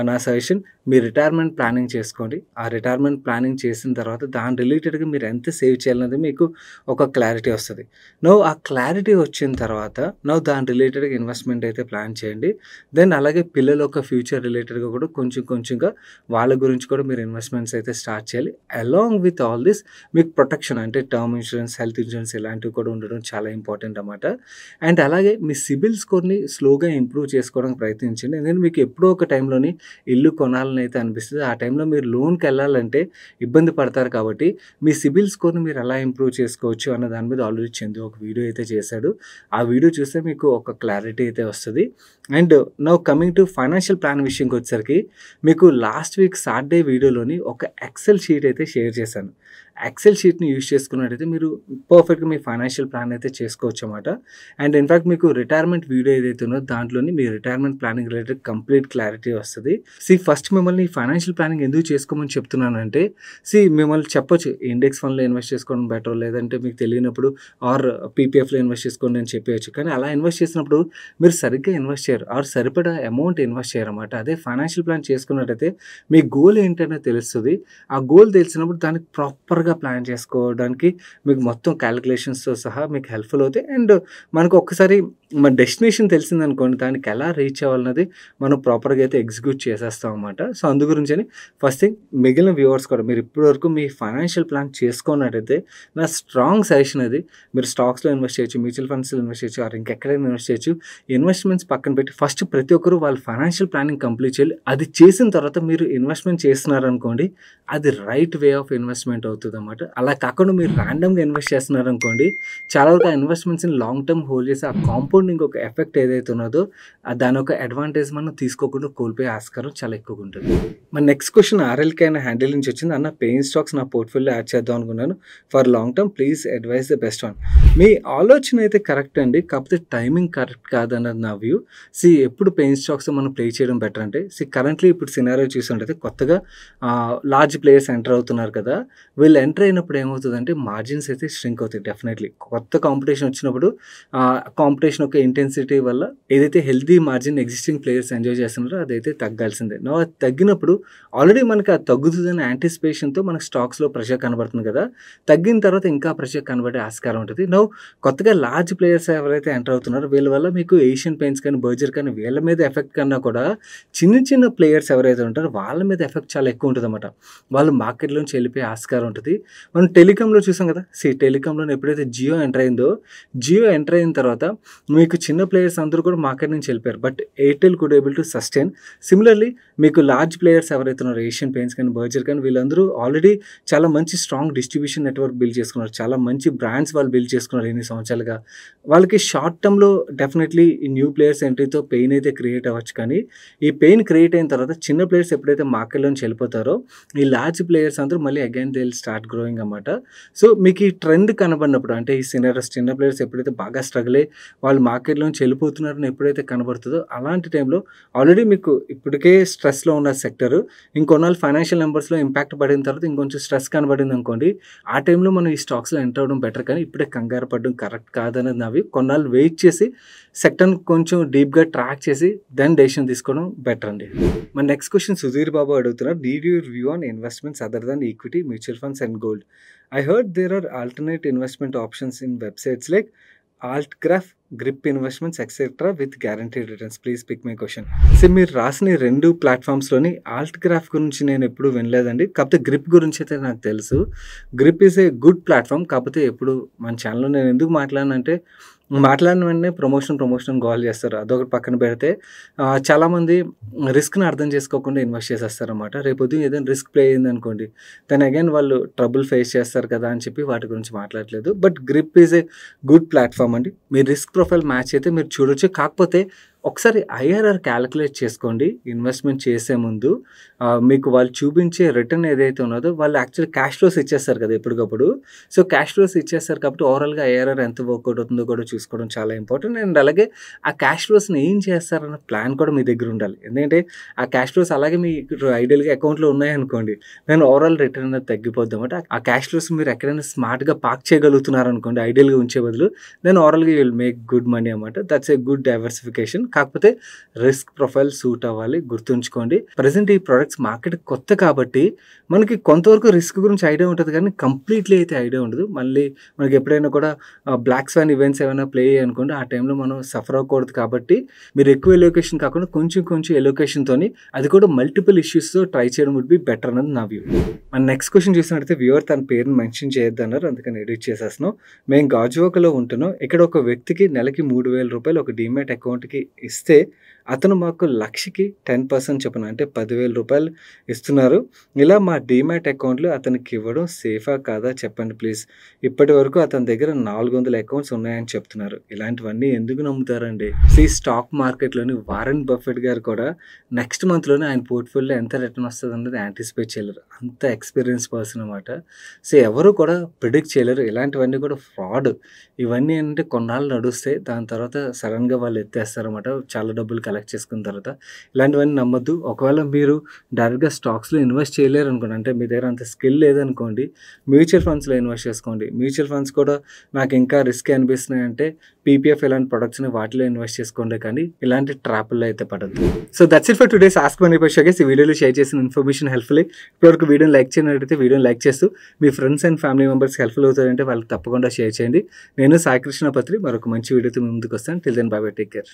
నా సజెషన్, మీ రిటైర్మెంట్ ప్లానింగ్ చేసుకోండి. ఆ రిటైర్మెంట్ ప్లానింగ్ చేసిన తర్వాత దాని రిలేటెడ్గా మీరు ఎంత సేవ్ చేయాలనేది మీకు ఒక క్లారిటీ వస్తుంది. ఆ క్లారిటీ వచ్చిన తర్వాత దాని రిలేటెడ్గా ఇన్వెస్ట్మెంట్ అయితే ప్లాన్ చేయండి. దెన్ అలాగే పిల్లల యొక్క ఫ్యూచర్ రిలేటెడ్గా కూడా కొంచెంగా వాళ్ళ గురించి కూడా మీరు ఇన్వెస్ట్మెంట్స్ అయితే స్టార్ట్ చేయాలి. అలాంగ్ విత్ ఆల్ దిస్ మీకు ప్రొటెక్షన్ అంటే టర్మ్ ఇన్సూరెన్స్, హెల్త్ ఇన్సూరెన్స్ ఇలాంటివి కూడా ఉండడం చాలా ఇంపార్టెంట్ అన్నమాట. అండ్ అలాగే మీ సిబిల్ స్కోర్ని స్లోగా ఇంప్రూవ్ చేసుకోవడానికి ప్రయత్నించండి. ఎందుకంటే మీకు ఎప్పుడో ఒక టైంలోని ఇల్లు కొనాలని తీసుకోవాలని అయితే అనిపిస్తది. ఆ టైంలో మీరు లోన్‌కెళ్ళాలంటే ఇబ్బంది పడతారు కాబట్టి, మీ సిబిల్ స్కోర్‌ని మీరు ఎలా ఇంప్రూవ్ చేసుకోవచ్చు అన్న దాని మీద ఆల్రెడీ చందు ఒక వీడియో అయితే చేశాడు. ఆ వీడియో చూస్తే మీకు ఒక క్లారిటీ అయితే వస్తది. And now coming to financial plan విషయంకొచ్చేసరికి మీకు లాస్ట్ వీక్ సాటర్‌డే వీడియోలోని ఒక ఎక్సెల్ షీట్ అయితే షేర్ చేశాను. ఎక్సెల్ షీట్‌ని యూజ్ చేసుకున్నట్టయితే మీరు పర్ఫెక్ట్‌గా మీ ఫైనాన్షియల్ ప్లాన్ అయితే చేసుకోవచ్చన్నమాట. అండ్ ఇన్‌ఫాక్ట్ మీకు రిటైర్మెంట్ వీడియో ఏదైతే ఉందో దాంట్లోని మీ retirement planning related complete clarity వస్తది. ఫస్ట్ మిమ్మల్ని ఫైనాన్షియల్ ప్లానింగ్ ఎందుకు చేసుకోమని చెప్తున్నానంటే, మిమ్మల్ని చెప్పొచ్చు ఇండెక్స్ ఫండ్‌లో ఇన్వెస్ట్ చేసుకోవడం బెటర్, లేదంటే మీకు తెలియనప్పుడు ఆర్ పీపీఎఫ్‌లో ఇన్వెస్ట్ చేసుకోండి అని చెప్పేయొచ్చు. కానీ అలా ఇన్వెస్ట్ చేసినప్పుడు మీరు సరిగ్గా ఇన్వెస్ట్ చేయరు ఆర్ సరిపడా అమౌంట్ ఇన్వెస్ట్ చేయరన్నమాట. అదే ఫైనాన్షియల్ ప్లాన్ చేసుకున్నట్టయితే మీ గోల్ ఏంటనే తెలుస్తది. ఆ గోల్ తెలిసినప్పుడు దానికి ప్రాపర్‌గా ప్లాన్ చేసుకోవడానికి మీకు మొత్తం క్యాలిక్యులేషన్స్‌తో సహా మీకు హెల్ప్‌ఫుల్ అవుతాయి. అండ్ మనకు ఒక్కసారి మన డెస్టినేషన్ తెలిసిందనుకోండి, దానికి ఎలా రీచ్ అవ్వాలన్నది మనం ప్రాపర్‌గా అయితే ఎగ్జిక్యూట్ చేసేస్తాం అన్నమాట. సో, అందు గురించని ఫస్ట్ థింగ్ మిగిలిన వ్యూవర్స్ కూడా మీరు ఇప్పటి వరకు మీ ఫైనాన్షియల్ ప్లాన్ చేసుకున్నట్టయితే నా స్ట్రాంగ్ సజెషన్ అది. మీరు స్టాక్స్‌లో ఇన్వెస్ట్ చేయొచ్చు, మ్యూచువల్ ఫండ్స్‌లో ఇన్వెస్ట్ చేయొచ్చు ఆర్ ఇంకెక్కడైనా ఇన్వెస్ట్ చేయొచ్చు. ఇన్వెస్ట్‌మెంట్స్ పక్కన పెట్టి ఫస్ట్ ప్రతి ఒక్కరు వాళ్ళ ఫైనాన్షియల్ ప్లానింగ్ కంప్లీట్ చేయాలి. అది చేసిన తర్వాత మీరు ఇన్వెస్ట్‌మెంట్ చేస్తున్నారనుకోండి, అది రైట్ వే ఆఫ్ ఇన్వెస్ట్‌మెంట్ అవుతదన్నమాట. అలా కాకుండా మీరు ర్యాండమ్‌గా ఇన్వెస్ట్ చేస్తున్నారనుకోండి, చాలా వరకు ఆ ఇన్వెస్ట్‌మెంట్స్‌ని లాంగ్ టర్మ్ హోల్డ్ చేసి ఆ కాంపౌండింగ్ ఒక ఎఫెక్ట్ ఏదైతే ఉన్నదో దాని ఒక అడ్వాంటేజ్ మనం తీసుకోకుండా కోల్పోయే ఆస్కారం చాలా ఎక్కువగా ఉంటుంది. మన నెక్స్ట్ క్వెషన్ ఆర్ఎల్‌కే అనే హ్యాండిల్ నుంచి వచ్చింది. అన్న పెయిన్ స్టాక్స్ నా పోర్ట్‌ఫోలియోలో యాడ్ చేద్దాం అనుకున్నాను. For long term please advise the best one. మీ ఆలోచన అయితే కరెక్ట్ అండి. కాకపోతే టైమింగ్ కరెక్ట్ కాదన్నది నా వ్యూ. ఎప్పుడు పెయిన్ స్టాక్స్ మనం ప్లే చేయడం బెటర్ అంటే కరెంట్లీ ఇప్పుడు సినారియో చూసుంటైతే కొత్తగా లార్జ్ ప్లేయర్స్ ఎంటర్ అవుతున్నారు కదా! వీళ్ళు ఎంటర్ అయినప్పుడు ఏమవుతదంటే మార్జిన్స్ అయితే ష్రింక్ అవుతాయి డెఫినెట్‌లీ. కొత్త కాంపిటీషన్ వచ్చినప్పుడు కాంపిటీషన్ యొక్క ఇంటెన్సిటీ వల్ల ఏదైతే healthy margin existing players enjoy చేస్తున్నారో అదైతే తగ్గాల్సిందే. అది తగ్గినప్పుడు ఆల్రెడీ మనకి అది తగ్గుతుందనే యాంటిసిపేషన్‌తో మనకు స్టాక్స్‌లో ప్రెషర్ కనబడుతుంది కదా! తగ్గిన తర్వాత ఇంకా ప్రెషర్ కనబడే ఆస్కారం ఉంటది. కొత్తగా లార్జ్ ప్లేయర్స్ ఎవరైతే ఎంటర్ అవుతున్నారో వీళ్ళ వల్ల మీకు ఏషియన్ పెయింట్స్ కానీ, బర్జర్ కానీ వీళ్ళ మీద ఎఫెక్ట్ కన్నా కూడా చిన్న చిన్న ప్లేయర్స్ ఎవరైతే ఉంటారో వాళ్ళ మీద ఎఫెక్ట్ చాలా ఎక్కువ ఉంటదన్నమాట. వాళ్ళు మార్కెట్‌లోంచి వెళ్ళిపోయే ఆస్కారం ఉంటది. మనం టెలికామ్‌లో చూసాం కదా! టెలికామ్‌లో ఎప్పుడైతే జియో ఎంటర్ అయిందో, జియో ఎంటర్ అయిన తర్వాత మీకు చిన్న ప్లేయర్స్ అందరూ కూడా మార్కెట్ నుంచి వెళ్ళిపోయారు. But Airtel could able to sustain. Similarly మీకు లార్జ్ ప్లేయర్స్ ఎవరైతే ఉన్నారో ఏషియన్ పెయింట్స్ కానీ, బర్జర్ కానీ వీళ్ళందరూ ఆల్రెడీ చాలా మంచి స్ట్రాంగ్ డిస్ట్రిబ్యూషన్ నెట్వర్క్ బిల్డ్ చేసుకున్నారు. చాలా మంచి బ్రాండ్స్ వాళ్ళు బిల్డ్ చేసుకున్నారు ఇన్ని సంవత్సరాలుగా. వాళ్ళకి షార్ట్ టర్మ్‌లో డెఫినెట్‌లీ ఈ న్యూ ప్లేయర్స్ ఎంట్రీతో పెయిన్ అయితే క్రియేట్ అవ్వచ్చు. కానీ ఈ పెయిన్ క్రియేట్ అయిన తర్వాత చిన్న ప్లేయర్స్ ఎప్పుడైతే మార్కెట్‌లోంచి వెళ్ళిపోతారో ఈ లార్జ్ ప్లేయర్స్ అందరూ మళ్ళీ again they will start growing అన్నమాట. మీకు ఈ ట్రెండ్ కనబడినప్పుడు అంటే ఈ సినారియోస్ చిన్న ప్లేయర్స్ ఎప్పుడైతే బాగా స్ట్రగుల్ అయ్యి వాళ్ళు మార్కెట్‌లోంచి వెళ్ళిపోతున్నారని ఎప్పుడైతే కనబడుతుందో అలాంటి టైంలో ఆల్రెడీ మీకు ఇప్పటికే స్ట్రెస్‌లో ఉన్న సెక్టర్ ఇంకొన్నాళ్ళు ఫైనాన్షియల్ నంబర్స్‌లో ఇంపాక్ట్ పడిన తర్వాత ఇంకొంచెం స్ట్రెస్ కనబడింది అనుకోండి, ఆ టైంలో మనం ఈ స్టాక్స్‌లో ఎంటర్ అవ్వడం బెటర్. కానీ ఇప్పుడే కంగారు పడడం కరెక్ట్ కాదనేది నా వ్యూ. కొన్నాళ్ళు వెయిట్ చేసి సెక్టర్‌ని కొంచెం డీప్‌గా ట్రాక్ చేసి దెన్ డెసిషన్ తీసుకోవడం బెటర్ అండి. మన నెక్స్ట్ క్వెషన్ సుధీర్ బాబు అడుగుతున్నారు. Need your view on investments other than equity, mutual funds and gold. I heard there are alternate investment options in websites like Altgraph, Grip Investments, etc. with guaranteed returns. Please pick my question. మీరు రాసిన ఈ 2 ప్లాట్‌ఫామ్స్‌లోని Altgraph గురించి నేను ఎప్పుడు వినలేదండి. కాకపోతే grip గురించి అయితే నాకు తెలుసు. Grip is a good platform. కాకపోతే ఎప్పుడు మన ఛానెల్‌లో నేను ఎందుకు మాట్లాడనంటే మాట్లాడిన వెంటనే ప్రమోషన్ గోల చేస్తారు. అదొకటి పక్కన పెడితే చాలామంది రిస్క్‌ని అర్థం చేసుకోకుండా ఇన్వెస్ట్ చేసేస్తారన్నమాట. రేపొద్దున ఏదైనా రిస్క్ ప్లే అయిందనుకోండి, దెన్ అగైన్ వాళ్ళు ట్రబుల్ ఫేస్ చేస్తారు కదా అని చెప్పి వాటి గురించి మాట్లాడట్లేదు. But grip is a good platform అండి. మీ రిస్క్ ప్రొఫైల్ మ్యాచ్ అయితే మీరు చూడొచ్చు. కాకపోతే ఒకసారి ఐఆర్ఆర్ క్యాలిక్యులేట్ చేసుకోండి ఇన్వెస్ట్మెంట్ చేసే ముందు. మీకు వాళ్ళు చూపించే రిటర్న్ ఏదైతే ఉన్నదో వాళ్ళు యాక్చువల్లీ క్యాష్ ఫ్లోస్ ఇచ్చేస్తారు కదా ఎప్పటికప్పుడు. క్యాష్ ఫ్లోస్ ఇచ్చేస్తారు కాబట్టి ఓవరాల్‌గా ఐఆర్ఆర్ ఎంత వర్కౌట్ అవుతుందో కూడా చూసుకోవడం చాలా ఇంపార్టెంట్. అండ్ అలాగే ఆ క్యాష్ ఫ్లోస్‌ని ఏం చేస్తారన్న ప్లాన్ కూడా మీ దగ్గర ఉండాలి. ఎందుకంటే ఆ క్యాష్ ఫ్లోస్ అలాగే మీకు ఐడియల్‌గా అకౌంట్‌లో ఉన్నాయనుకోండి, దాని ఓవరాల్ రిటర్న్ అనేది తగ్గిపోద్ది అన్నమాట. ఆ క్యాష్ ఫ్లోస్ మీరు ఎక్కడైనా స్మార్ట్‌గా పార్క్ చేయగలుగుతున్నారనుకోండి ఐడియల్‌గా ఉంచే బదులు, దెన్ ఓవరాల్‌గా you will make good money అన్నమాట. That's a good diversification. కాకపోతే రిస్క్ ప్రొఫైల్ సూట్ అవ్వాలి, గుర్తుంచుకోండి. ప్రెజెంట్ ఈ ప్రొడక్ట్స్ మార్కెట్ కొత్త కాబట్టి మనకి కొంతవరకు రిస్క్ గురించి ఐడియా ఉంటుంది కానీ కంప్లీట్లీ అయితే ఐడియా ఉండదు. మళ్ళీ మనకి ఎప్పుడైనా కూడా బ్లాక్ స్వాన్ ఈవెంట్స్ ఏమైనా ప్లే అనుకోండి, ఆ టైంలో మనం సఫర్ అవ్వకూడదు. కాబట్టి మీరు ఎక్కువ ఎలోకేషన్ కాకుండా కొంచెం ఎలోకేషన్‌తోని అది కూడా మల్టిపుల్ ఇష్యూస్‌తో ట్రై చేయడం వుడ్ బి బెటర్ అన్నది నా వ్యూ. మన నెక్స్ట్ క్వశ్చన్ చూసినట్టయితే వ్యూవర్ తన పేరుని మెన్షన్ చేయొద్దన్నారు, అందుకని ఎడిట్ చేసేస్తున్నాం. మేము గాజువాకలో ఉంటున్నాం. ఇక్కడ ఒక వ్యక్తికి నెలకి ₹3,000 ఒక డీమ్యాట్ అకౌంట్‌కి ఇస్తే అతను మాకు లక్షకి 10% చొప్పున అంటే 10,000 రూపాయలు ఇస్తున్నారు. ఇలా మా డీమ్యాట్ అకౌంట్‌లో అతనికి ఇవ్వడం సేఫా కాదా చెప్పండి ప్లీజ్. ఇప్పటివరకు అతని దగ్గర 400 అకౌంట్స్ ఉన్నాయని చెప్తున్నారు. ఇలాంటివన్నీ ఎందుకు నమ్ముతారండి? స్టాక్ మార్కెట్‌లోని వారెన్ బఫెట్ గారు కూడా నెక్స్ట్ మంత్‌లోనే ఆయన పోర్ట్‌ఫోలియోలో ఎంత రిటర్న్ వస్తదన్నది యాంటిసిపేట్ చేయలేరు. అంత ఎక్స్‌పీరియన్స్ పర్సన్ అనమాట. ఎవరు కూడా ప్రిడిక్ట్ చేయలేరు. ఇలాంటివన్నీ కూడా ఫ్రాడ్. ఇవన్నీ ఏంటంటే కొన్నాళ్ళు నడుస్తాయి. దాని తర్వాత సడెన్‌గా వాళ్ళు ఎత్తేస్తారనమాట. చాలా డబ్బులు కలెక్ట్ చేసుకున్న తర్వాత. ఇలాంటివన్నీ నమ్మొద్దు. ఒకవేళ మీరు డైరెక్ట్‌గా స్టాక్స్‌లో ఇన్వెస్ట్ చేయలేరనుకోండి, అంటే మీ దగ్గర అంత స్కిల్ లేదనుకోండి, మ్యూచువల్ ఫండ్స్‌లో ఇన్వెస్ట్ చేసుకోండి. మ్యూచువల్ ఫండ్స్ కూడా నాకు ఇంకా రిస్కీ అనిపిస్తున్నాయంటే పీపీఎఫ్ ఇలాంటి ప్రొడక్ట్స్‌ని వాటిలో ఇన్వెస్ట్ చేసుకోండి, కానీ ఇలాంటి ట్రాపుల్లో అయితే పడొద్దు. So that's it for today's ask money question guys. ఈ వీడియోలో షేర్ చేసిన ఇన్ఫర్మేషన్ హెల్ప్‌ఫుల్. ఇప్పటివరకు వీడియోని లైక్ చేయనట్లయితే వీడియోని లైక్ చేస్తూ మీ ఫ్రెండ్స్ అండ్ ఫ్యామిలీ మెంబర్స్‌కి హెల్ప్‌ఫుల్ అవుతారంటే వాళ్ళకి తప్పకుండా షేర్ చేయండి. నేను సాయి కృష్ణ పత్రి మరొక మంచి వీడియోతో మీ ముందుకు వస్తాను. Till then bye bye, take care.